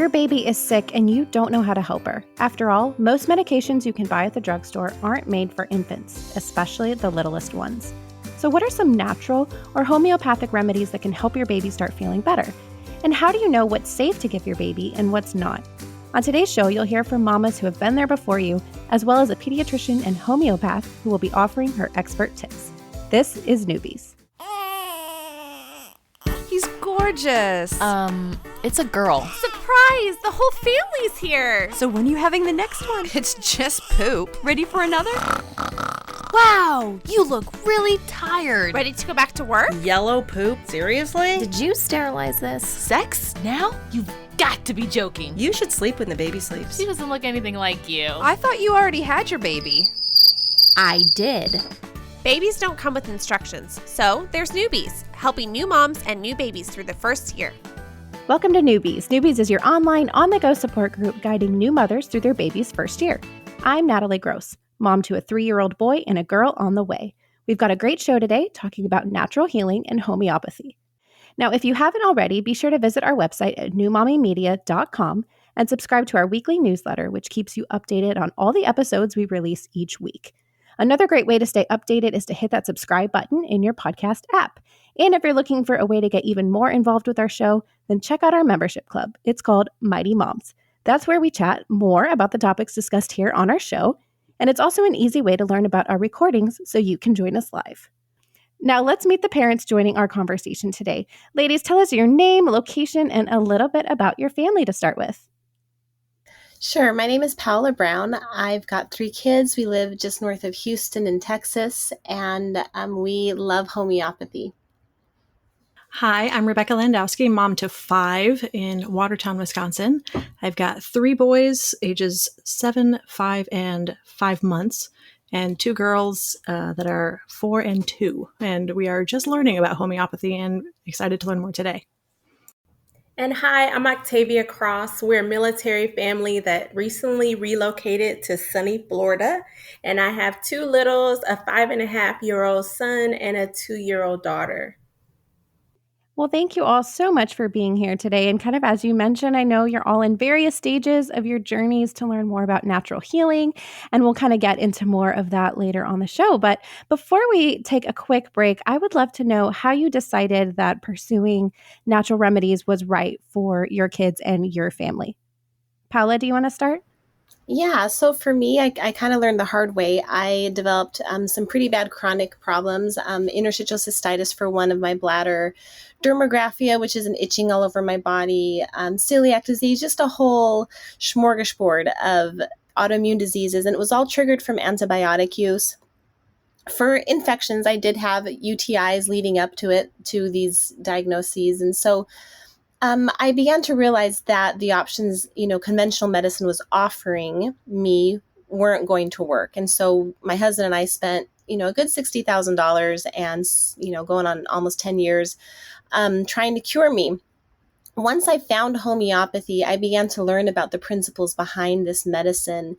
your baby is sick and you don't know how to help her. After all, most medications you can buy at the drugstore aren't made for infants, especially the littlest ones. So what are some natural or homeopathic remedies that can help your baby start feeling better? And how do you know what's safe to give your baby and what's not? On today's show, you'll hear from mamas who have been there before you, as well as a pediatrician and homeopath who will be offering her expert tips. This is Newbies. He's gorgeous. It's a girl. Surprise! The whole family's here. So when are you having the next one? It's just poop. Ready for another? Wow, you look really tired. Ready to go back to work? Yellow poop? Seriously? Did you sterilize this? Sex? Now? You've got to be joking. You should sleep when the baby sleeps. She doesn't look anything like you. I thought you already had your baby. I did. Babies don't come with instructions, so there's Newbies, helping new moms and new babies through the first year. Welcome to Newbies. Newbies is your online, on-the-go support group guiding new mothers through their baby's first year. I'm Natalie Gross, mom to a 3-year-old boy and a girl on the way. We've got a great show today talking about natural healing and homeopathy. Now, if you haven't already, be sure to visit our website at newmommymedia.com and subscribe to our weekly newsletter, which keeps you updated on all the episodes we release each week. Another great way to stay updated is to hit that subscribe button in your podcast app. And if you're looking for a way to get even more involved with our show, then check out our membership club. It's called Mighty Moms. That's where we chat more about the topics discussed here on our show. And it's also an easy way to learn about our recordings so you can join us live. Now let's meet the parents joining our conversation today. Ladies, tell us your name, location, and a little bit about your family to start with. Sure. My name is Paula Brown. I've got 3 kids. We live just north of Houston in Texas, and we love homeopathy. Hi, I'm Rebecca Landowski, mom to 5 in Watertown, Wisconsin. I've got 3 boys, ages 7, 5, and 5 months, and 2 girls that are 4 and 2. And we are just learning about homeopathy and excited to learn more today. And hi, I'm Octavia Cross. We're a military family that recently relocated to sunny Florida. And I have 2 littles, a 5.5-year-old son and a 2-year-old daughter. Well, thank you all so much for being here today. And kind of as you mentioned, I know you're all in various stages of your journeys to learn more about natural healing, and we'll kind of get into more of that later on the show. But before we take a quick break, I would love to know how you decided that pursuing natural remedies was right for your kids and your family. Paula, do you want to start? Yeah, so for me, I kind of learned the hard way. I developed some pretty bad chronic problems, interstitial cystitis for one of my bladder, dermographia, which is an itching all over my body, celiac disease, just a whole smorgasbord of autoimmune diseases. And it was all triggered from antibiotic use. For infections, I did have UTIs leading up to these diagnoses. And so I began to realize that the options, conventional medicine was offering me weren't going to work. And so my husband and I spent, a good $60,000 and, going on almost 10 years, trying to cure me. Once I found homeopathy, I began to learn about the principles behind this medicine.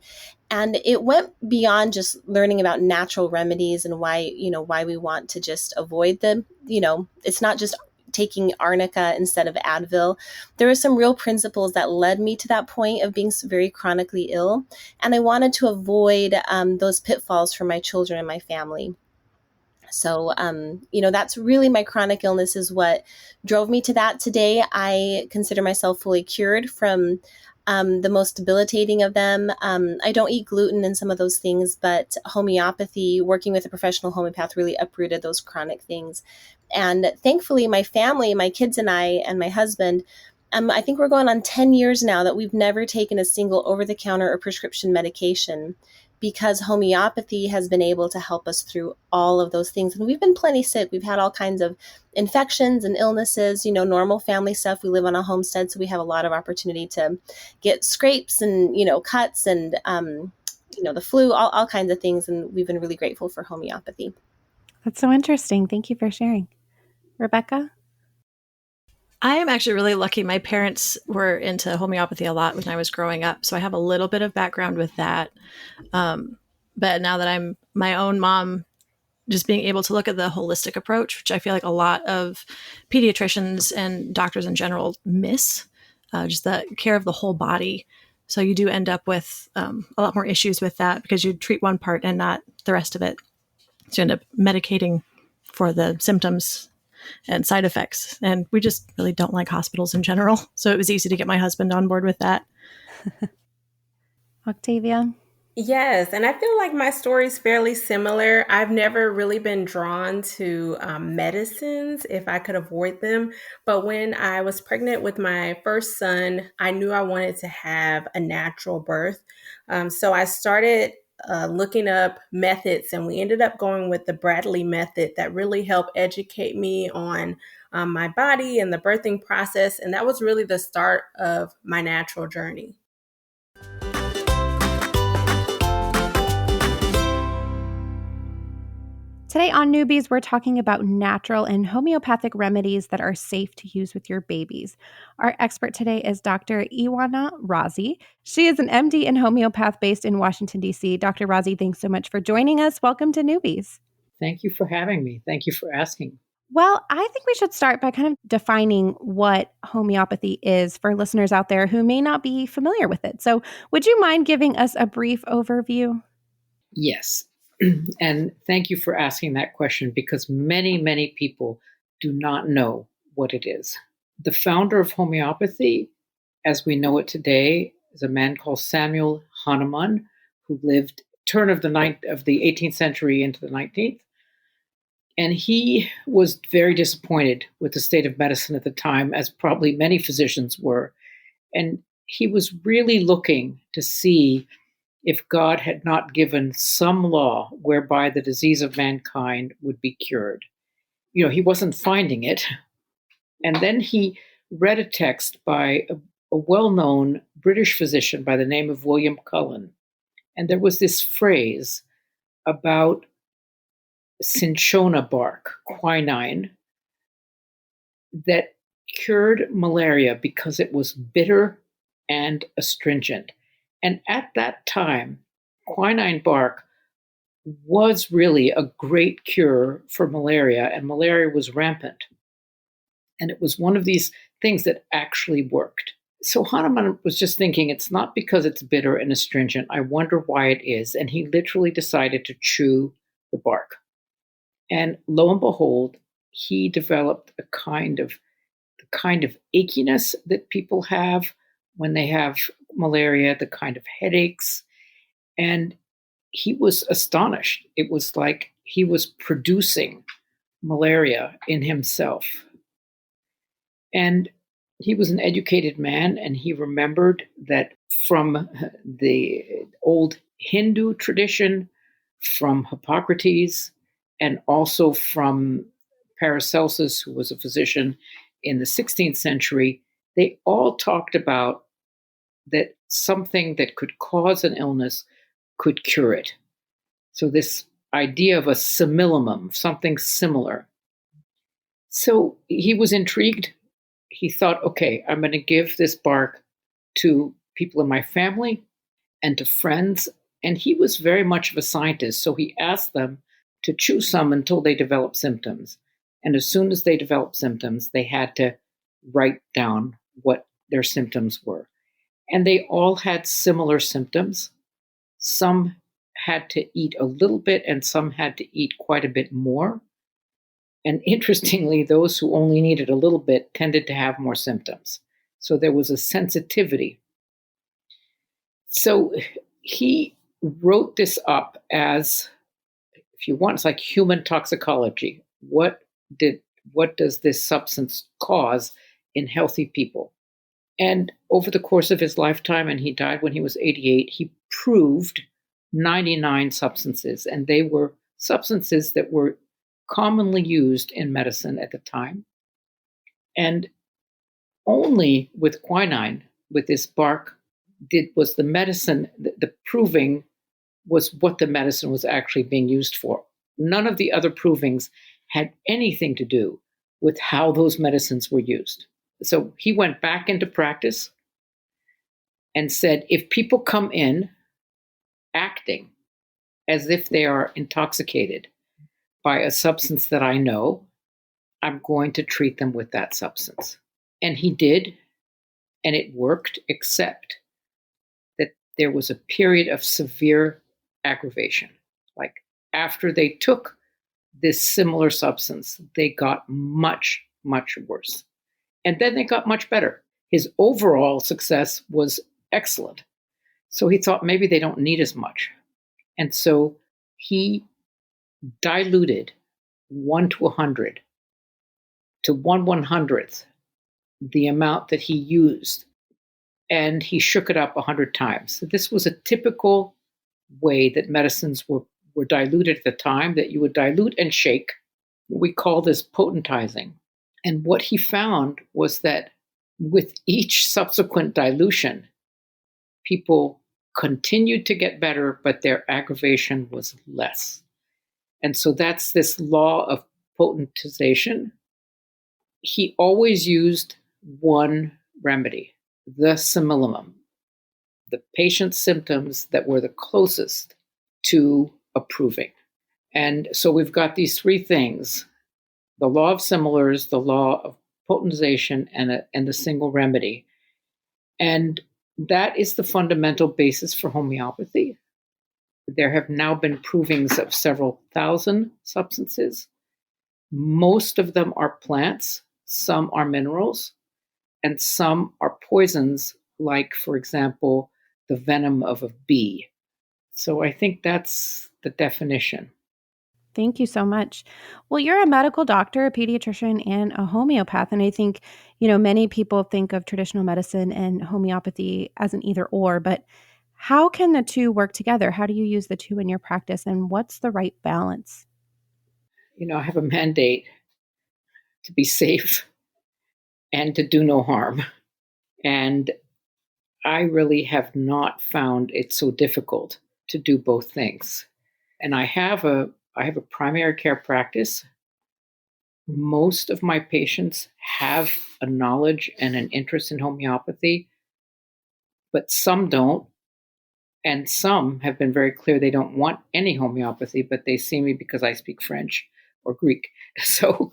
And it went beyond just learning about natural remedies and why we want to just avoid them. It's not just taking arnica instead of Advil. There were some real principles that led me to that point of being very chronically ill. And I wanted to avoid those pitfalls for my children and my family. So, that's really my chronic illness is what drove me to that. Today, I consider myself fully cured from the most debilitating of them. I don't eat gluten and some of those things, but homeopathy, working with a professional homeopath really uprooted those chronic things. And thankfully, my family, my kids and I, and my husband, I think we're going on 10 years now that we've never taken a single over-the-counter or prescription medication because homeopathy has been able to help us through all of those things. And we've been plenty sick. We've had all kinds of infections and illnesses, normal family stuff. We live on a homestead, so we have a lot of opportunity to get scrapes and, cuts and, the flu, all kinds of things. And we've been really grateful for homeopathy. That's so interesting. Thank you for sharing. Rebecca? I am actually really lucky. My parents were into homeopathy a lot when I was growing up, so I have a little bit of background with that. But now that I'm my own mom, just being able to look at the holistic approach, which I feel like a lot of pediatricians and doctors in general miss, just the care of the whole body. So you do end up with a lot more issues with that because you treat one part and not the rest of it. So you end up medicating for the symptoms and side effects. And we just really don't like hospitals in general. So it was easy to get my husband on board with that. Octavia? Yes, and I feel like my story is fairly similar. I've never really been drawn to medicines if I could avoid them. But when I was pregnant with my first son, I knew I wanted to have a natural birth. So I started looking up methods, and we ended up going with the Bradley method that really helped educate me on my body and the birthing process. And that was really the start of my natural journey. Today on Newbies, we're talking about natural and homeopathic remedies that are safe to use with your babies. Our expert today is Dr. Ioana Razi. She is an MD and homeopath based in Washington, D.C. Dr. Razi, thanks so much for joining us. Welcome to Newbies. Thank you for having me. Thank you for asking. Well, I think we should start by kind of defining what homeopathy is for listeners out there who may not be familiar with it. So would you mind giving us a brief overview? Yes. And thank you for asking that question because many, many people do not know what it is. The founder of homeopathy, as we know it today, is a man called Samuel Hahnemann, who lived turn of the 18th century into the 19th. And he was very disappointed with the state of medicine at the time, as probably many physicians were. And he was really looking to see if God had not given some law whereby the disease of mankind would be cured. You know, he wasn't finding it. And then he read a text by a well-known British physician by the name of William Cullen. And there was this phrase about cinchona bark, quinine, that cured malaria because it was bitter and astringent. And at that time, quinine bark was really a great cure for malaria, and malaria was rampant. And it was one of these things that actually worked. So Hahnemann was just thinking, it's not because it's bitter and astringent. I wonder why it is. And he literally decided to chew the bark. And lo and behold, he developed the kind of achiness that people have when they have malaria, the kind of headaches. And he was astonished. It was like he was producing malaria in himself. And he was an educated man, and he remembered that from the old Hindu tradition, from Hippocrates, and also from Paracelsus, who was a physician in the 16th century, they all talked about that something that could cause an illness could cure it. So this idea of a simillimum, something similar. So he was intrigued. He thought, okay, I'm going to give this bark to people in my family and to friends. And he was very much of a scientist. So he asked them to chew some until they developed symptoms. And as soon as they developed symptoms, they had to write down what their symptoms were. And they all had similar symptoms. Some had to eat a little bit and some had to eat quite a bit more. And interestingly, those who only needed a little bit tended to have more symptoms. So there was a sensitivity. So he wrote this up as, if you want, it's like human toxicology. What does this substance cause in healthy people? And over the course of his lifetime, and he died when he was 88, he proved 99 substances, and they were substances that were commonly used in medicine at the time. And only with quinine, with this bark, was the medicine, the proving was what the medicine was actually being used for. None of the other provings had anything to do with how those medicines were used. So he went back into practice and said, if people come in acting as if they are intoxicated by a substance that I know, I'm going to treat them with that substance. And he did. And it worked, except that there was a period of severe aggravation. Like after they took this similar substance, they got much, much worse. And then they got much better. His overall success was excellent. So he thought maybe they don't need as much. And so he diluted 1 to 100 to 1/100th the amount that he used. And he shook it up 100 times. So this was a typical way that medicines were diluted at the time, that you would dilute and shake. We call this potentizing. And what he found was that with each subsequent dilution, people continued to get better, but their aggravation was less. And so that's this law of potentization. He always used one remedy, the similimum, the patient's symptoms that were the closest to approving. And so we've got these three things: the law of similars, the law of potentization, and the single remedy. And that is the fundamental basis for homeopathy. There have now been provings of several thousand substances. Most of them are plants, some are minerals, and some are poisons, like, for example, the venom of a bee. So I think that's the definition. Thank you so much. Well, you're a medical doctor, a pediatrician, and a homeopath. And I think, many people think of traditional medicine and homeopathy as an either or, but how can the two work together? How do you use the two in your practice, and what's the right balance? I have a mandate to be safe and to do no harm. And I really have not found it so difficult to do both things. And I have a primary care practice. Most of my patients have a knowledge and an interest in homeopathy, but some don't. And some have been very clear they don't want any homeopathy, but they see me because I speak French or Greek. So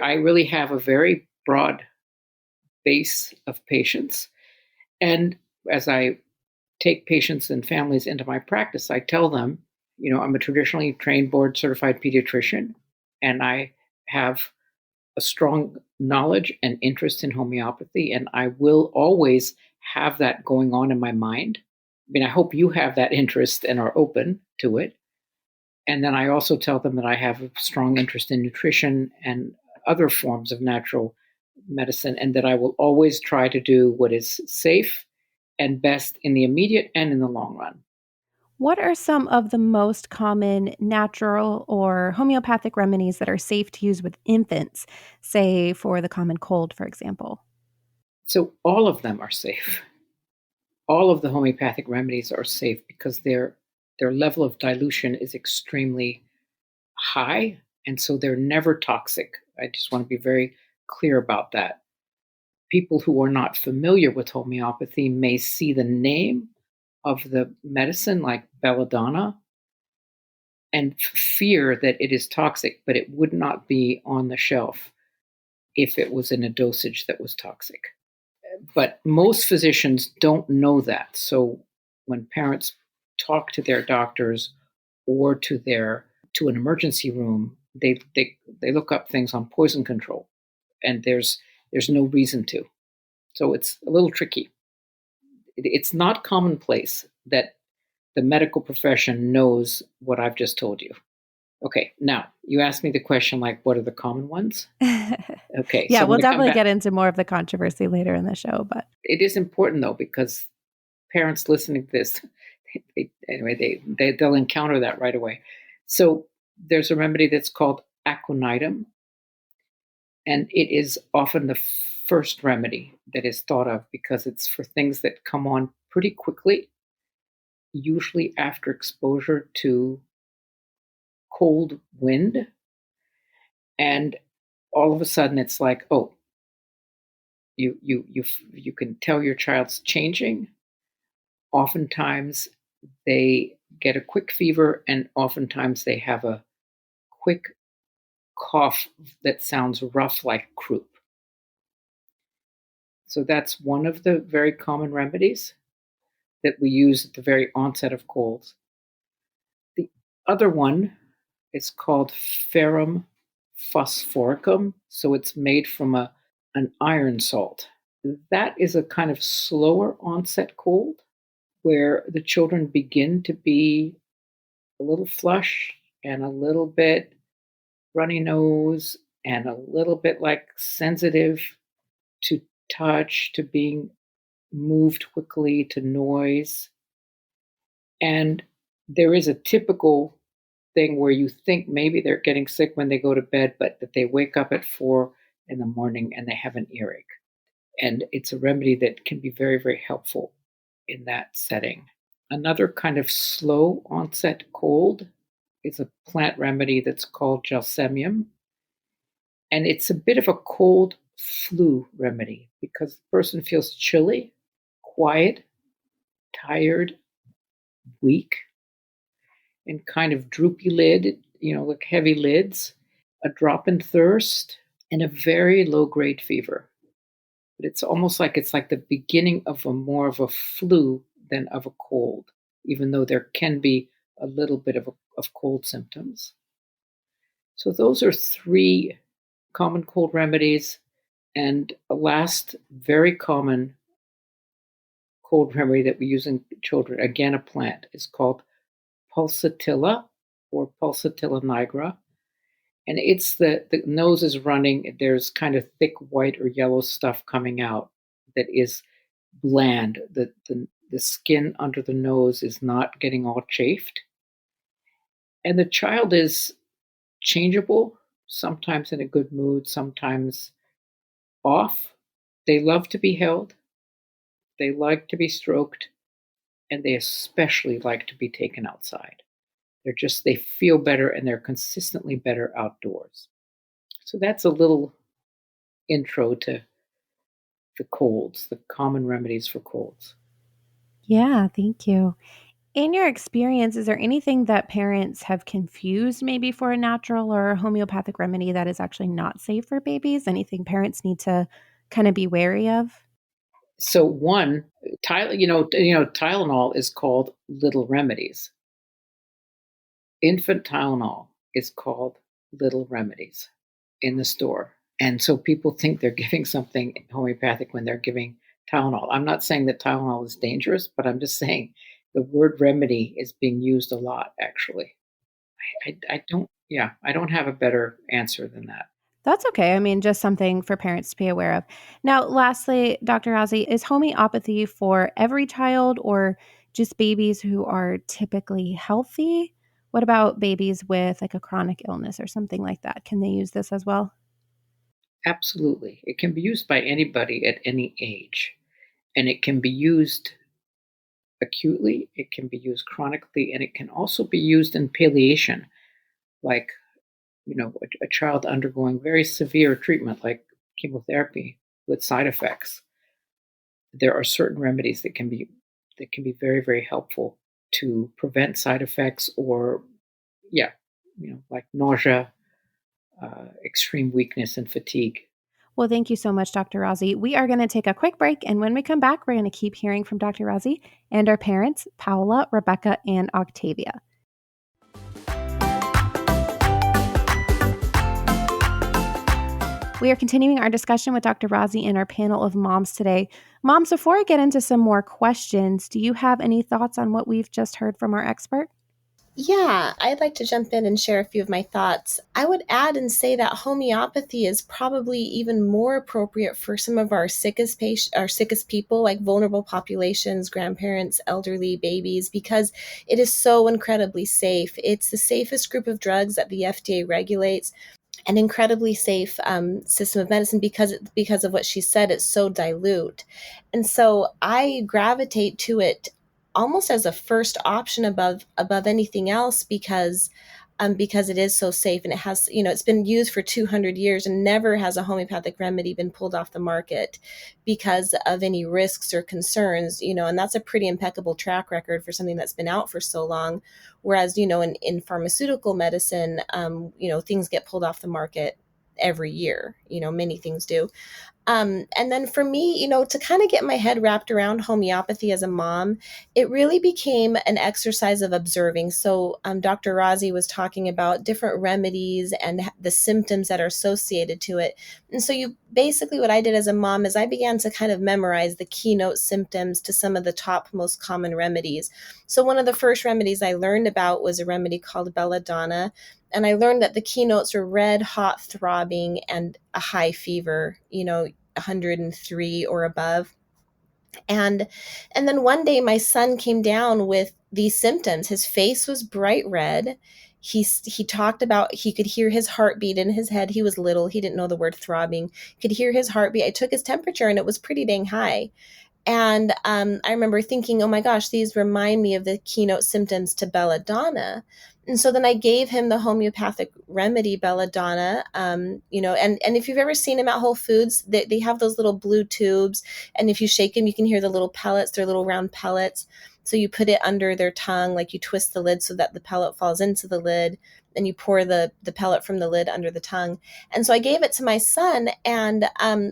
I really have a very broad base of patients. And as I take patients and families into my practice, I tell them, I'm a traditionally trained board certified pediatrician, and I have a strong knowledge and interest in homeopathy, and I will always have that going on in my mind. I hope you have that interest and are open to it. And then I also tell them that I have a strong interest in nutrition and other forms of natural medicine, and that I will always try to do what is safe and best in the immediate and in the long run. What are some of the most common natural or homeopathic remedies that are safe to use with infants, say for the common cold, for example? So all of them are safe. All of the homeopathic remedies are safe because their level of dilution is extremely high, and so they're never toxic. I just want to be very clear about that. People who are not familiar with homeopathy may see the name of the medicine, like belladonna, and fear that it is toxic, but it would not be on the shelf if it was in a dosage that was toxic. But most physicians don't know that. So when parents talk to their doctors or to an emergency room, they look up things on poison control, and there's no reason to. So it's a little tricky. It's not commonplace that the medical profession knows what I've just told you. Okay, now you asked me the question, like, what are the common ones? Okay. Yeah, so we'll definitely get into more of the controversy later in the show, but it is important though, because parents listening to this, they'll encounter that right away. So there's a remedy that's called aconitum, and it is often the first remedy that is thought of because it's for things that come on pretty quickly, usually after exposure to cold wind. And all of a sudden it's like, oh, you can tell your child's changing. Oftentimes they get a quick fever, and oftentimes they have a quick cough that sounds rough like croup. So that's one of the very common remedies that we use at the very onset of colds. The other one is called ferrum phosphoricum. So it's made from an iron salt. That is a kind of slower onset cold where the children begin to be a little flush and a little bit runny nose and a little bit like sensitive to touch, to being moved quickly, to noise. And there is a typical thing where you think maybe they're getting sick when they go to bed, but that they wake up at 4 in the morning and they have an earache. And it's a remedy that can be very, very helpful in that setting. Another kind of slow onset cold is a plant remedy that's called gelsemium. And it's a bit of a cold flu remedy because the person feels chilly, quiet, tired, weak, and kind of droopy lid, like heavy lids, a drop in thirst, and a very low grade fever. But it's almost like it's like the beginning of more of a flu than of a cold, even though there can be a little bit of cold symptoms. So those are 3 common cold remedies. And a last very common cold remedy that we use in children, again a plant, is called pulsatilla or Pulsatilla nigra. And it's the nose is running. There's kind of thick white or yellow stuff coming out that is bland. The skin under the nose is not getting all chafed. And the child is changeable, sometimes in a good mood, sometimes off. They love to be held. They like to be stroked. And they especially like to be taken outside. They feel better and they're consistently better outdoors. So that's a little intro to the colds, the common remedies for colds. Yeah, thank you. In your experience, is there anything that parents have confused maybe for a natural or homeopathic remedy that is actually not safe for babies? Anything parents need to kind of be wary of? So one, Tylenol is called Little Remedies. Infant Tylenol is called Little Remedies in the store. And so people think they're giving something homeopathic when they're giving Tylenol. I'm not saying that Tylenol is dangerous, but I'm just saying the word remedy is being used a lot, actually. I don't have a better answer than that. That's okay. I mean, just something for parents to be aware of. Now, lastly, Dr. Ozzie, is homeopathy for every child or just babies who are typically healthy? What about babies with like a chronic illness or something like that? Can they use this as well? Absolutely. It can be used by anybody at any age. And it can be used acutely, it can be used chronically, and it can also be used in palliation, like a child undergoing very severe treatment like chemotherapy with side effects. There are certain remedies that can be very, very helpful to prevent side effects or like nausea, extreme weakness and fatigue. Well, thank you so much, Dr. Ozzie. We are going to take a quick break, and when we come back, we're going to keep hearing from Dr. Ozzie and our parents, Paola, Rebecca, and Octavia. We are continuing our discussion with Dr. Ozzie and our panel of moms today. Moms, before I get into some more questions, do you have any thoughts on what we've just heard from our expert? Yeah, I'd like to jump in and share a few of my thoughts. I would add and say that homeopathy is probably even more appropriate for some of our sickest people, like vulnerable populations, grandparents, elderly, babies, because it is so incredibly safe. It's the safest group of drugs that the FDA regulates. An incredibly safe system of medicine because of what she said. It's so dilute. And so I gravitate to it almost as a first option above anything else because it is so safe, and it has, it's been used for 200 years and never has a homeopathic remedy been pulled off the market because of any risks or concerns, and that's a pretty impeccable track record for something that's been out for so long. Whereas, in pharmaceutical medicine, things get pulled off the market every year. Many things do. And then for me, to kind of get my head wrapped around homeopathy as a mom, it really became an exercise of observing. So Dr. Razi was talking about different remedies and the symptoms that are associated to it. And so what I did as a mom is I began to kind of memorize the keynote symptoms to some of the top most common remedies. So one of the first remedies I learned about was a remedy called belladonna. And I learned that the keynotes were red, hot, throbbing, and a high fever, 103 or above. And then one day my son came down with these symptoms. His face was bright red. He talked about, he could hear his heartbeat in his head. He was little. He didn't know the word throbbing. Could hear his heartbeat. I took his temperature and it was pretty dang high. And I remember thinking, oh my gosh, these remind me of the keynote symptoms to belladonna. And so then I gave him the homeopathic remedy belladonna, and if you've ever seen them at Whole Foods, they have those little blue tubes. And if you shake them, you can hear the little pellets. They're little round pellets. So you put it under their tongue, like you twist the lid so that the pellet falls into the lid. And you pour the pellet from the lid under the tongue. And so I gave it to my son. And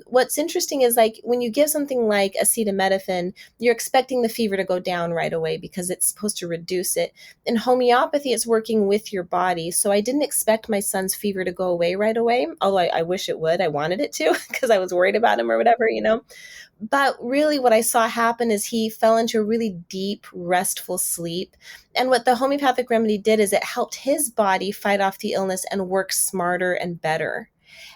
what's interesting is like when you give something like acetaminophen, you're expecting the fever to go down right away because it's supposed to reduce it. In homeopathy, it's working with your body. So I didn't expect my son's fever to go away right away, although I wish it would. I wanted it to because I was worried about him or whatever, But really what I saw happen is he fell into a really deep, restful sleep. And what the homeopathic remedy did is it helped his body fight off the illness and work smarter and better.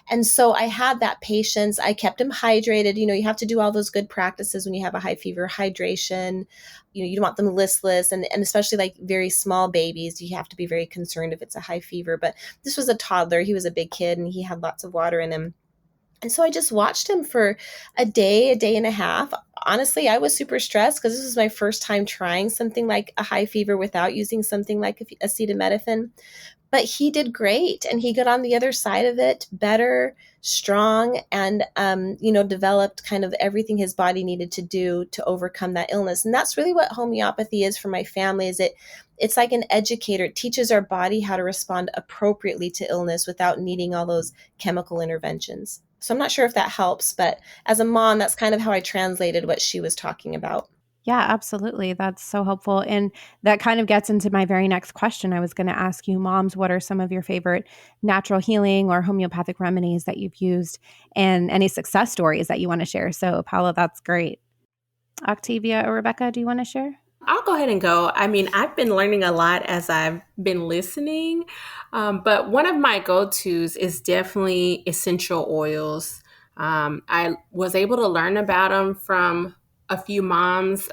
And so I had that patience. I kept him hydrated. You have to do all those good practices when you have a high fever, hydration. You don't want them listless. And especially like very small babies, you have to be very concerned if it's a high fever. But this was a toddler. He was a big kid and he had lots of water in him. And so I just watched him for a day and a half. Honestly, I was super stressed because this was my first time trying something like a high fever without using something like acetaminophen. But he did great, and he got on the other side of it better, strong, and developed kind of everything his body needed to do to overcome that illness. And that's really what homeopathy is for my family. It's like an educator. It teaches our body how to respond appropriately to illness without needing all those chemical interventions. So I'm not sure if that helps, but as a mom, that's kind of how I translated what she was talking about. Yeah, absolutely. That's so helpful. And that kind of gets into my very next question. I was going to ask you, moms, what are some of your favorite natural healing or homeopathic remedies that you've used and any success stories that you want to share? So, Paula, that's great. Octavia or Rebecca, do you want to share? I'll go ahead and go. I mean, I've been learning a lot as I've been listening, but one of my go-tos is definitely essential oils. I was able to learn about them from a few moms.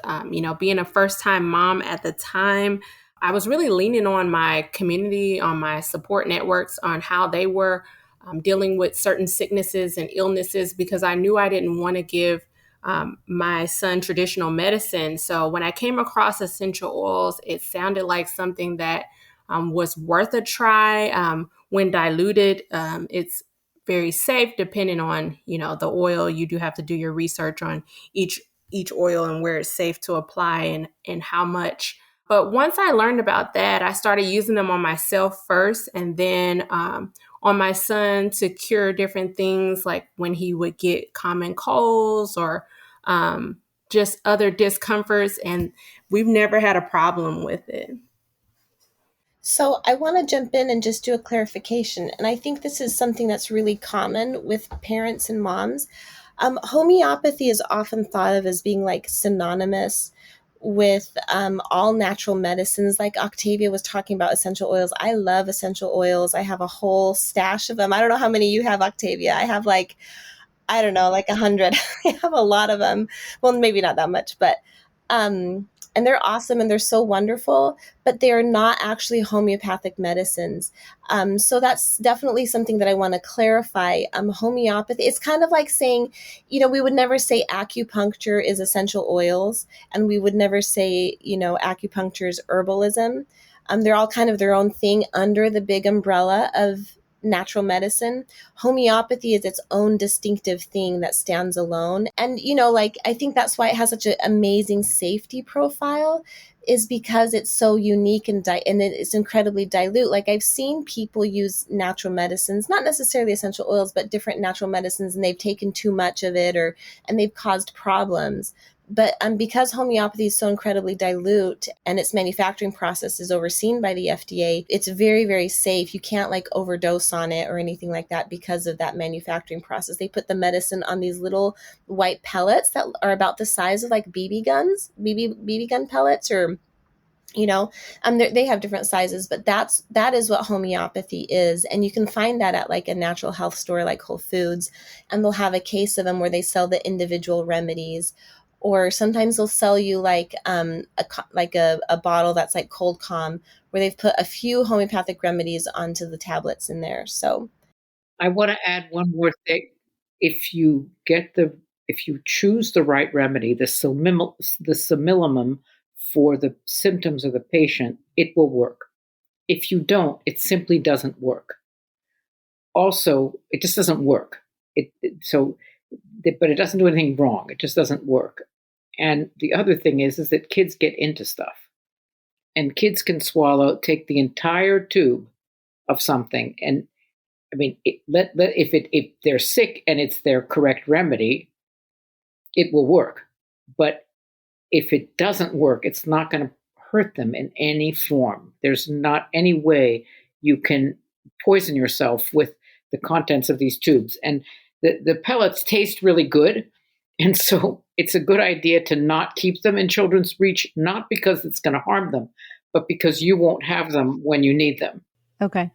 Being a first-time mom at the time, I was really leaning on my community, on my support networks, on how they were dealing with certain sicknesses and illnesses because I knew I didn't want to give my son traditional medicine. So when I came across essential oils, it sounded like something that was worth a try. When diluted, it's very safe depending on, the oil. You do have to do your research on each oil and where it's safe to apply and how much. But once I learned about that, I started using them on myself first and then on my son to cure different things like when he would get common colds or just other discomforts. And we've never had a problem with it. So I want to jump in and just do a clarification. And I think this is something that's really common with parents and moms. Homeopathy is often thought of as being like synonymous with all natural medicines. Like Octavia was talking about essential oils. I love essential oils. I have a whole stash of them. I don't know how many you have, Octavia. I have like 100. I have a lot of them. Well, maybe not that much, but and they're awesome and they're so wonderful, but they are not actually homeopathic medicines. So that's definitely something that I want to clarify. Homeopathy, it's kind of like saying, we would never say acupuncture is essential oils, and we would never say, acupuncture is herbalism. They're all kind of their own thing under the big umbrella of natural medicine. Homeopathy is its own distinctive thing that stands alone. And, like, I think that's why it has such an amazing safety profile, is because it's so unique and it's incredibly dilute. Like, I've seen people use natural medicines, not necessarily essential oils, but different natural medicines, and they've taken too much of it, and they've caused problems. But because homeopathy is so incredibly dilute and its manufacturing process is overseen by the FDA, it's very, very safe. You can't like overdose on it or anything like that because of that manufacturing process. They put the medicine on these little white pellets that are about the size of like BB gun pellets, or they have different sizes, but that is what homeopathy is. And you can find that at like a natural health store like Whole Foods, and they'll have a case of them where they sell the individual remedies. Or sometimes they'll sell you like a bottle that's like cold calm, where they've put a few homeopathic remedies onto the tablets in there. So I want to add one more thing. If you choose the right remedy, the simillimum for the symptoms of the patient, it will work. If you don't, it simply doesn't work. Also, it just doesn't work. But it doesn't do anything wrong. It just doesn't work. And the other thing is that kids get into stuff, and kids can take the entire tube of something. And I mean, if they're sick and it's their correct remedy, it will work. But if it doesn't work, it's not going to hurt them in any form. There's not any way you can poison yourself with the contents of these tubes. And the pellets taste really good. And so it's a good idea to not keep them in children's reach, not because it's going to harm them, but because you won't have them when you need them. Okay.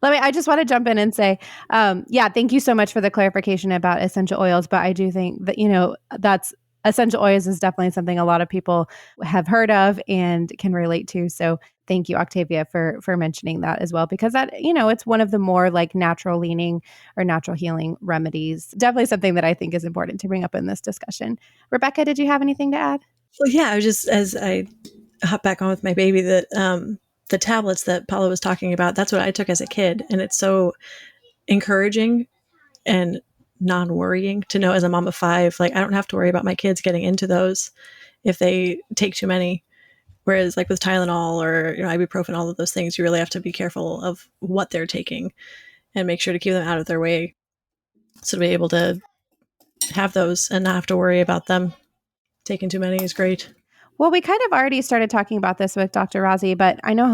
I just want to jump in and say, thank you so much for the clarification about essential oils. But I do think that, that's essential oils is definitely something a lot of people have heard of and can relate to. So thank you, Octavia, for mentioning that as well, because that, it's one of the more like natural leaning or natural healing remedies. Definitely something that I think is important to bring up in this discussion. Rebecca, did you have anything to add? Well, yeah, I was just, as I hop back on with my baby, that the tablets that Paula was talking about, that's what I took as a kid. And it's so encouraging and non-worrying to know, as a mom of 5, like I don't have to worry about my kids getting into those if they take too many. Whereas like with Tylenol or ibuprofen, all of those things, you really have to be careful of what they're taking and make sure to keep them out of their way. So to be able to have those and not have to worry about them taking too many is great. Well, we kind of already started talking about this with Dr. Razi, but I know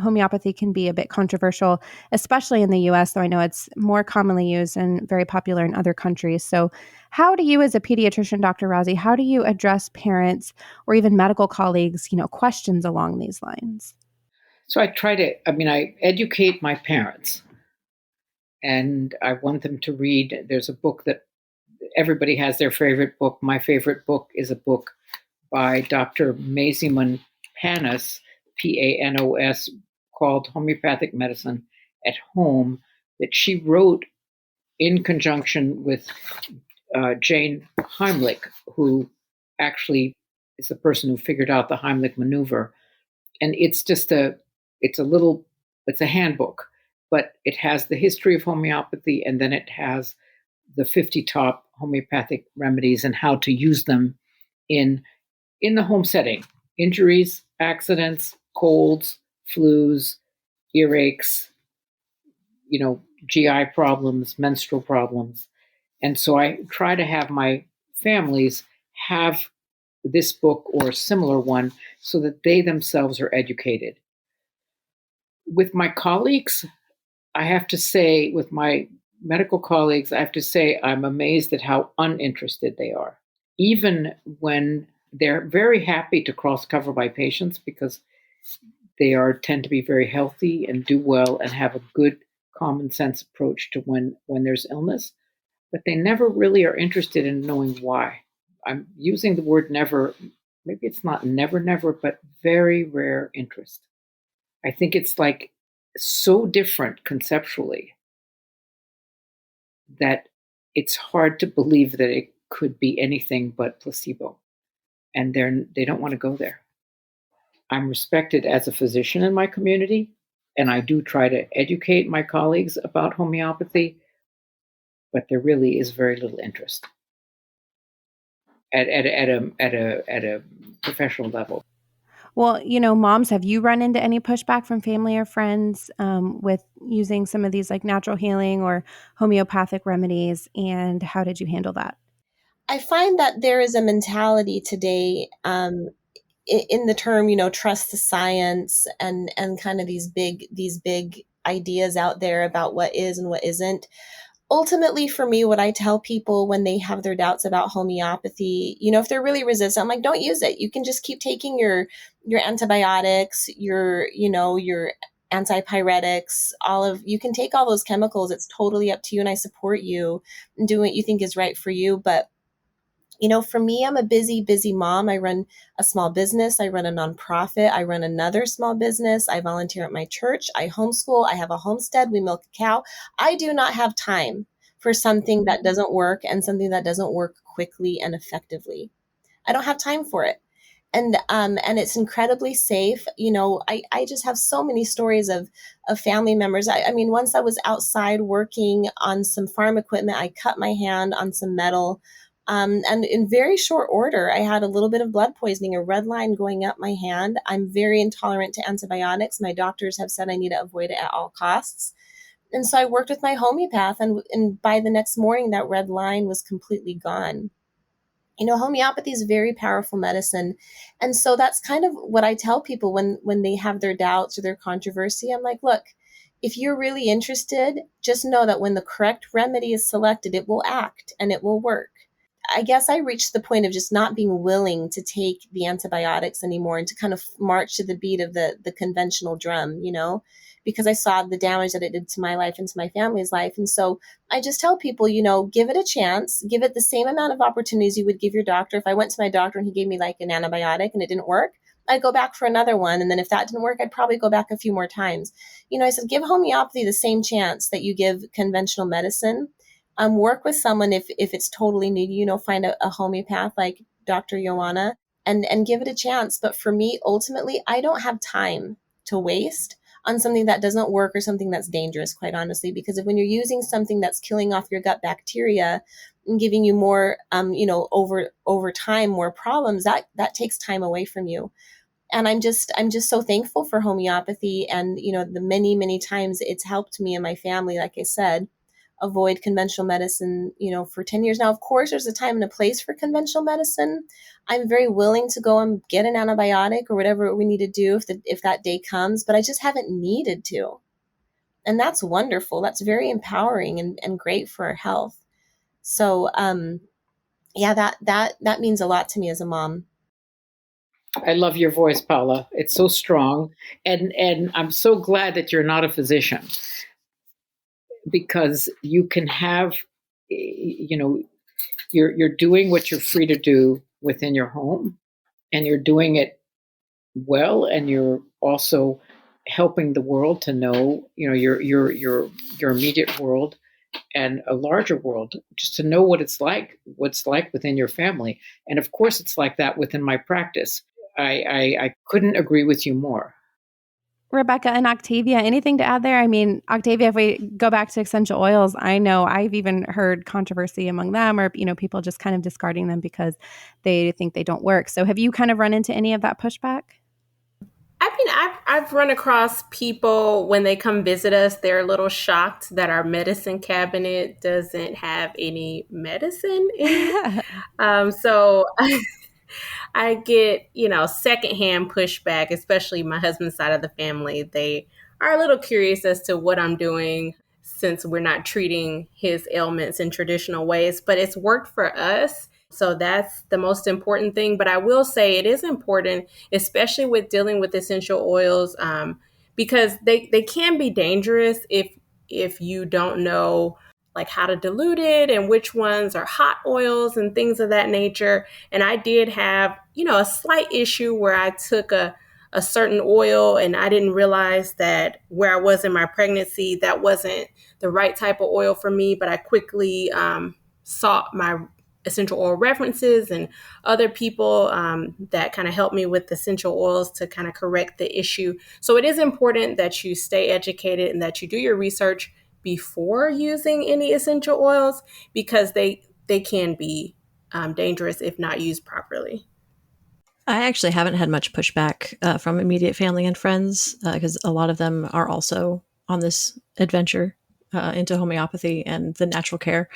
homeopathy can be a bit controversial, especially in the U.S., though I know it's more commonly used and very popular in other countries. So how do you, as a pediatrician, Dr. Razi, how do you address parents or even medical colleagues, questions along these lines? So I educate my parents, and I want them to read. There's a book that everybody has their favorite book. My favorite book is a book by Dr. Maziman Panos, Panos, called Homeopathic Medicine at Home, that she wrote in conjunction with Jane Heimlich, who actually is the person who figured out the Heimlich maneuver. And it's a handbook, but it has the history of homeopathy, and then it has the 50 top homeopathic remedies and how to use them in the home setting: injuries, accidents, colds, flus, earaches, GI problems, menstrual problems. And so I try to have my families have this book or a similar one so that they themselves are educated. With my colleagues, I have to say, with my medical colleagues, I have to say I'm amazed at how uninterested they are. Even when they're very happy to cross-cover my patients, because they tend to be very healthy and do well and have a good common sense approach to when there's illness, but they never really are interested in knowing why. I'm using the word never. Maybe it's not never, but very rare interest. I think it's like so different conceptually that it's hard to believe that it could be anything but placebo. And they don't want to go there. I'm respected as a physician in my community, And I do try to educate my colleagues about homeopathy, but there really is very little interest at a professional level. Well, moms, have you run into any pushback from family or friends with using some of these like natural healing or homeopathic remedies? And how did you handle that? I find that there is a mentality today in the term, trust the science and kind of these big ideas out there about what is and what isn't. Ultimately, for me, what I tell people when they have their doubts about homeopathy, if they're really resistant, I'm like, don't use it. You can just keep taking your antibiotics, your antipyretics, you can take all those chemicals. It's totally up to you. And I support you in doing what you think is right for you. But for me, I'm a busy mom. I run a small business. I run a nonprofit. I run another small business. I volunteer at my church. I homeschool. I have a homestead. We milk a cow. I do not have time for something that doesn't work and something that doesn't work quickly and effectively. I don't have time for it. And it's incredibly safe. I just have so many stories of family members. I mean, once I was outside working on some farm equipment, I cut my hand on some metal. And in very short order, I had a little bit of blood poisoning, a red line going up my hand. I'm very intolerant to antibiotics. My doctors have said I need to avoid it at all costs. And so I worked with my homeopath, and by the next morning, that red line was completely gone. Homeopathy is very powerful medicine. And so that's kind of what I tell people when they have their doubts or their controversy. I'm like, look, if you're really interested, just know that when the correct remedy is selected, it will act and it will work. I guess I reached the point of just not being willing to take the antibiotics anymore and to kind of march to the beat of the conventional drum, because I saw the damage that it did to my life and to my family's life. And so I just tell people, give it a chance, give it the same amount of opportunities you would give your doctor. If I went to my doctor and he gave me like an antibiotic and it didn't work, I'd go back for another one. And then if that didn't work, I'd probably go back a few more times. I said, give homeopathy the same chance that you give conventional medicine. Work with someone if it's totally new, find a homeopath like Dr. Joanna and give it a chance. But for me, ultimately, I don't have time to waste on something that doesn't work or something that's dangerous, quite honestly, because when you're using something that's killing off your gut bacteria and giving you more, over time, more problems, that takes time away from you. And I'm just so thankful for homeopathy and, the many, many times it's helped me and my family, like I said, avoid conventional medicine, for 10 years now. Of course, there's a time and a place for conventional medicine. I'm very willing to go and get an antibiotic or whatever we need to do if that day comes, but I just haven't needed to. And that's wonderful. That's very empowering and great for our health. So, that means a lot to me as a mom. I love your voice, Paula. It's so strong. And I'm so glad that you're not a physician, because you can have, you're doing what you're free to do within your home, and you're doing it well, and you're also helping the world to know, your immediate world and a larger world, just to know what's like within your family. And of course, it's like that within my practice. I couldn't agree with you more. Rebecca and Octavia, anything to add there? I mean, Octavia, if we go back to essential oils, I know I've even heard controversy among them or, people just kind of discarding them because they think they don't work. So have you kind of run into any of that pushback? I mean, I've run across people when they come visit us, they're a little shocked that our medicine cabinet doesn't have any medicine in it. So I get, secondhand pushback, especially my husband's side of the family. They are a little curious as to what I'm doing since we're not treating his ailments in traditional ways, but it's worked for us. So that's the most important thing. But I will say it is important, especially with dealing with essential oils, because they can be dangerous if you don't know like how to dilute it and which ones are hot oils and things of that nature. And I did have, a slight issue where I took a certain oil and I didn't realize that where I was in my pregnancy, that wasn't the right type of oil for me. But I quickly sought my essential oil references and other people that kind of help me with essential oils to kind of correct the issue. So it is important that you stay educated and that you do your research before using any essential oils, because they can be dangerous if not used properly. I actually haven't had much pushback from immediate family and friends because a lot of them are also on this adventure into homeopathy and the natural care.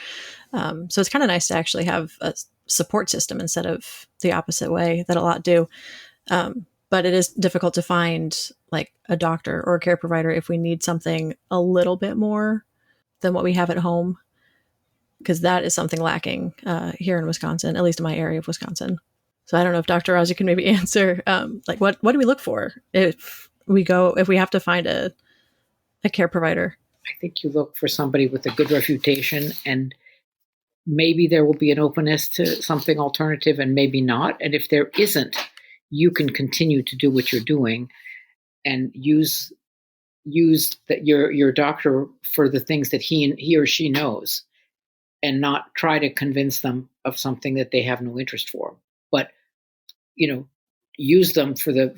So it's kind of nice to actually have a support system instead of the opposite way that a lot do. But it is difficult to find like a doctor or a care provider if we need something a little bit more than what we have at home, because that is something lacking here in Wisconsin, at least in my area of Wisconsin. So I don't know if Dr. Raja can maybe answer, like what do we look for if we have to find a care provider? I think you look for somebody with a good reputation, and maybe there will be an openness to something alternative and maybe not. And if there isn't, you can continue to do what you're doing and use your doctor for the things that he or she knows, and not try to convince them of something that they have no interest for. But use them there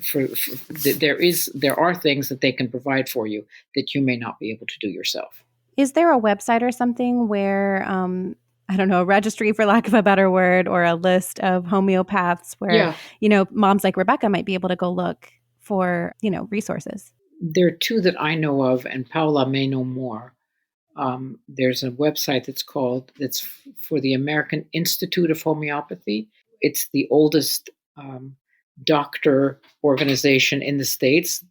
are things that they can provide for you that you may not be able to do yourself. Is there a website or something where, I don't know, a registry, for lack of a better word, or a list of homeopaths where, moms like Rebecca might be able to go look for, resources? There are two that I know of, and Paula may know more. There's a website that's for the American Institute of Homeopathy. It's the oldest doctor organization in the States,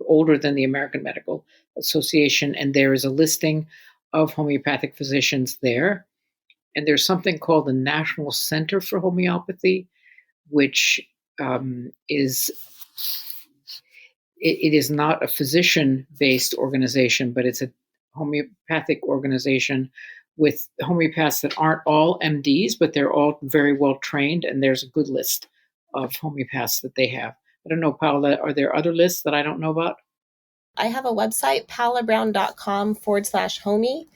older than the American Medical Association, and there is a listing of homeopathic physicians there. And there's something called the National Center for Homeopathy, which is not a physician-based organization, but it's a homeopathic organization with homeopaths that aren't all MDs, but they're all very well trained, and there's a good list of homeopaths that they have. I don't know, Paula, are there other lists that I don't know about? I have a website, paulabrown.com/homie.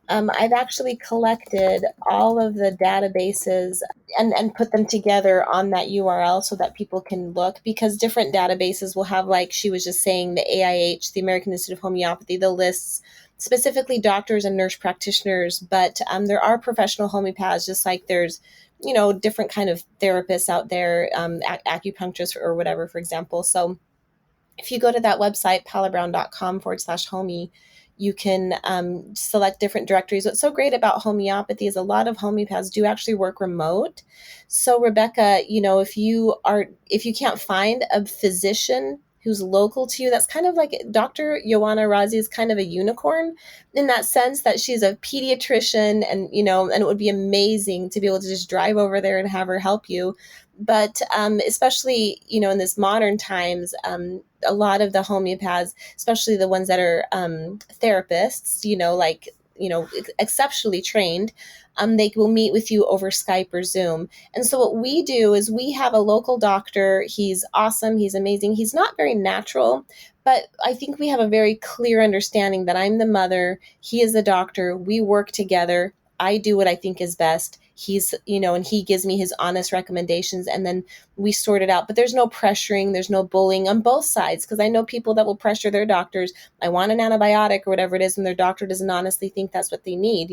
I've actually collected all of the databases and put them together on that URL so that people can look, because different databases will have, like she was just saying, the AIH, the American Institute of Homeopathy, the lists, specifically doctors and nurse practitioners. But there are professional homeopaths, just like there's, different kind of therapists out there, acupuncturists or whatever, for example. So if you go to that website, paulabrown.com/homie, you can select different directories. What's so great about homeopathy is a lot of homeopaths do actually work remote. So Rebecca, if you can't find a physician who's local to you, that's kind of like Dr. Joanna Razi is kind of a unicorn in that sense that she's a pediatrician, and it would be amazing to be able to just drive over there and have her help you. But especially, in this modern times, a lot of the homeopaths, especially the ones that are therapists, exceptionally trained, they will meet with you over Skype or Zoom. And so what we do is we have a local doctor. He's awesome. He's amazing. He's not very natural, but I think we have a very clear understanding that I'm the mother. He is the doctor. We work together. I do what I think is best. He's, and he gives me his honest recommendations, and then we sort it out. But there's no pressuring, there's no bullying on both sides, because I know people that will pressure their doctors. I want an antibiotic or whatever it is, and their doctor doesn't honestly think that's what they need,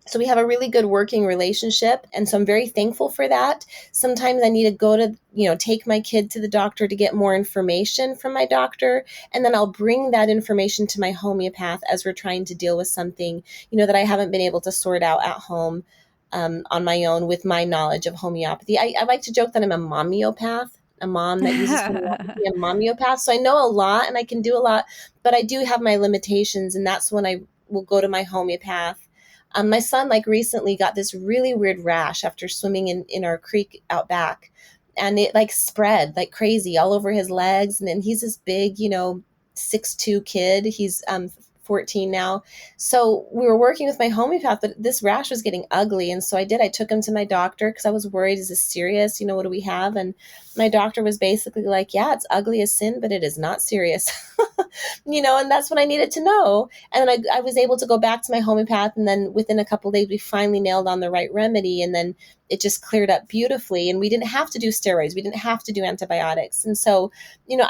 So we have a really good working relationship. And so I'm very thankful for that. Sometimes I need to go to, take my kid to the doctor to get more information from my doctor. And then I'll bring that information to my homeopath as we're trying to deal with something, that I haven't been able to sort out at home on my own with my knowledge of homeopathy. I like to joke that I'm a mommeopath, a mom that uses homeopathy, a mommeopath. So I know a lot and I can do a lot, but I do have my limitations. And that's when I will go to my homeopath. My son, recently got this really weird rash after swimming in our creek out back. And it spread like crazy all over his legs. And then he's this big, 6'2" kid. He's 14 now. So we were working with my homeopath, but this rash was getting ugly. And so I took him to my doctor because I was worried, is this serious? What do we have? And my doctor was basically like, yeah, it's ugly as sin, but it is not serious. And that's what I needed to know. And then I was able to go back to my homeopath. And then within a couple of days, we finally nailed on the right remedy. And then it just cleared up beautifully. And we didn't have to do steroids. We didn't have to do antibiotics. And so,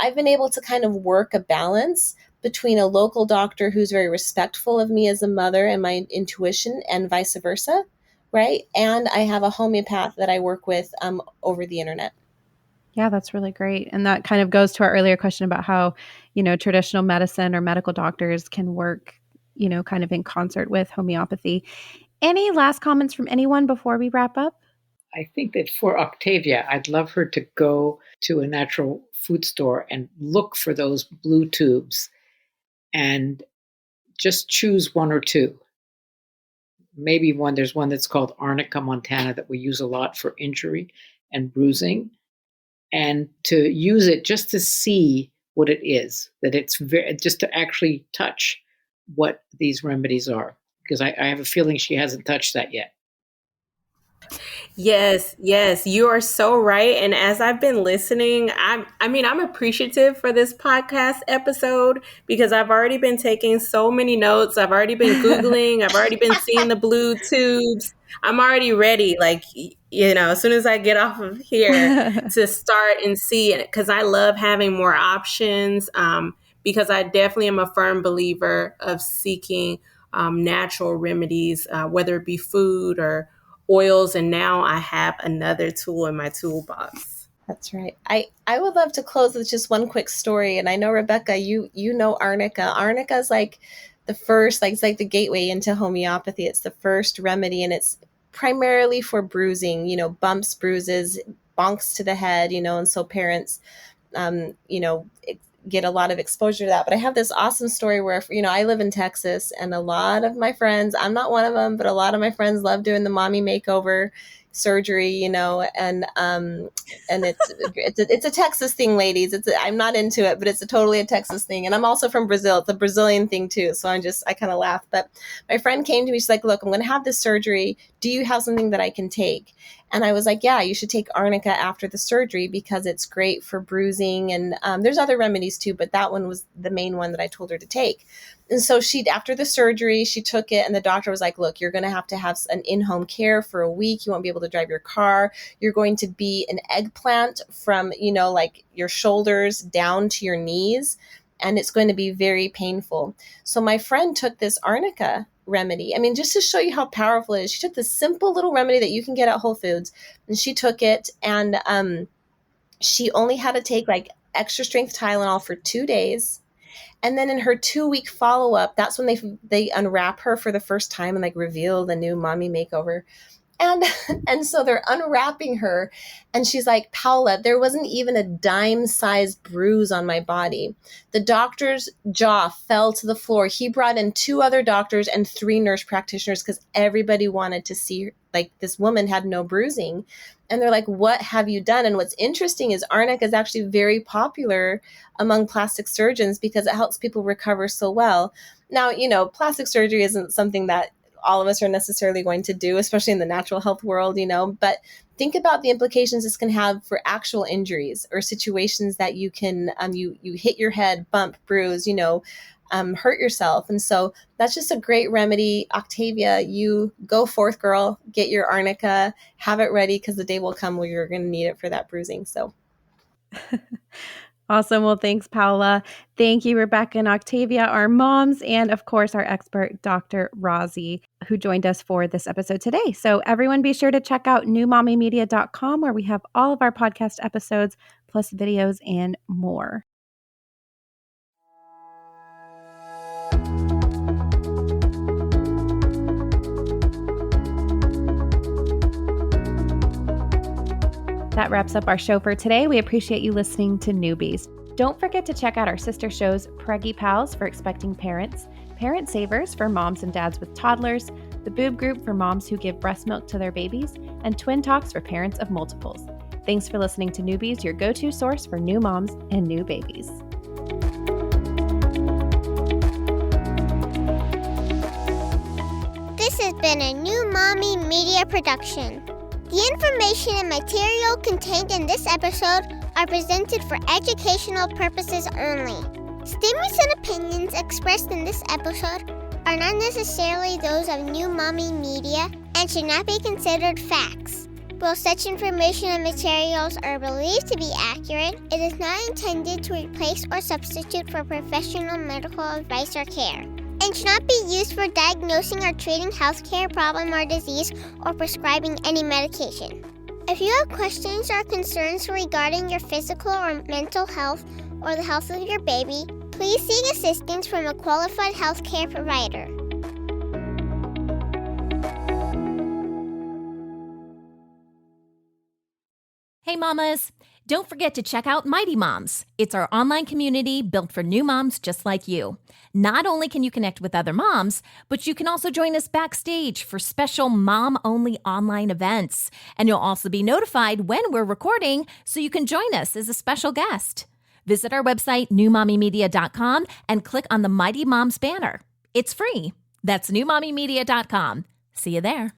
I've been able to kind of work a balance between a local doctor who's very respectful of me as a mother and my intuition and vice versa, right? And I have a homeopath that I work with over the internet. Yeah, that's really great. And that kind of goes to our earlier question about how, traditional medicine or medical doctors can work, kind of in concert with homeopathy. Any last comments from anyone before we wrap up? I think that for Octavia, I'd love her to go to a natural food store and look for those blue tubes and just choose one or two. Maybe there's one that's called Arnica montana that we use a lot for injury and bruising, and to use it just to see what it is, that it's just to actually touch what these remedies are, because I have a feeling she hasn't touched that yet. Yes, you are so right. And as I've been listening, I'm appreciative for this podcast episode because I've already been taking so many notes. I've already been Googling. I've already been seeing the blue tubes. I'm already ready, as soon as I get off of here to start and see it, because I love having more options, because I definitely am a firm believer of seeking natural remedies, whether it be food or oils, and now I have another tool in my toolbox. That's right. I would love to close with just one quick story. And I know, Rebecca, you know Arnica. Arnica is like the first, it's like the gateway into homeopathy. It's the first remedy, and it's primarily for bruising, bumps, bruises, bonks to the head, and so parents, get a lot of exposure to that. But I have this awesome story where, I live in Texas, and a lot of my friends, I'm not one of them, but a lot of my friends love doing the mommy makeover surgery, and it's a Texas thing, ladies. I'm not into it, but it's totally a Texas thing. And I'm also from Brazil. It's a Brazilian thing too. So I kind of laugh. But my friend came to me. She's like, look, I'm going to have this surgery. Do you have something that I can take? And I was like, yeah, you should take Arnica after the surgery because it's great for bruising. And there's other remedies too, but that one was the main one that I told her to take. And so after the surgery, she took it, and the doctor was like, look, you're going to have an in-home care for a week. You won't be able to drive your car. You're going to be an eggplant from, your shoulders down to your knees, and it's going to be very painful. So my friend took this Arnica remedy. Just to show you how powerful it is, she took this simple little remedy that you can get at Whole Foods, and she took it, and she only had to take extra strength Tylenol for 2 days. And then in her 2-week follow-up, that's when they unwrap her for the first time and reveal the new mommy makeover. And so they're unwrapping her, and she's like, Paula, there wasn't even a dime-sized bruise on my body. The doctor's jaw fell to the floor. He brought in 2 other doctors and 3 nurse practitioners because everybody wanted to see her. This woman had no bruising. And they're like, what have you done? And what's interesting is Arnica is actually very popular among plastic surgeons because it helps people recover so well. Now, plastic surgery isn't something that all of us are necessarily going to do, especially in the natural health world, but think about the implications this can have for actual injuries or situations that you can, you hit your head, bump, bruise, hurt yourself. And so that's just a great remedy. Octavia, you go forth, girl, get your Arnica, have it ready because the day will come where you're going to need it for that bruising. So. Awesome. Well, thanks, Paula. Thank you, Rebecca and Octavia, our moms, and of course, our expert, Dr. Rozzi, who joined us for this episode today. So everyone be sure to check out newmommymedia.com where we have all of our podcast episodes, plus videos and more. That wraps up our show for today. We appreciate you listening to Newbies. Don't forget to check out our sister shows, Preggy Pals for expecting parents, Parent Savers for moms and dads with toddlers, the Boob Group for moms who give breast milk to their babies, and Twin Talks for parents of multiples. Thanks for listening to Newbies, your go-to source for new moms and new babies. has been a New Mommy Media production. The information and material contained in this episode are presented for educational purposes only. Statements and opinions expressed in this episode are not necessarily those of New Mommy Media and should not be considered facts. While such information and materials are believed to be accurate, it is not intended to replace or substitute for professional medical advice or care, and should not be used for diagnosing or treating healthcare problem or disease or prescribing any medication. If you have questions or concerns regarding your physical or mental health or the health of your baby, please seek assistance from a qualified healthcare provider. Hey mamas, don't forget to check out Mighty Moms. It's our online community built for new moms just like you. Not only can you connect with other moms, but you can also join us backstage for special mom-only online events. And you'll also be notified when we're recording so you can join us as a special guest. Visit our website, newmommymedia.com, and click on the Mighty Moms banner. It's free. That's newmommymedia.com. See you there.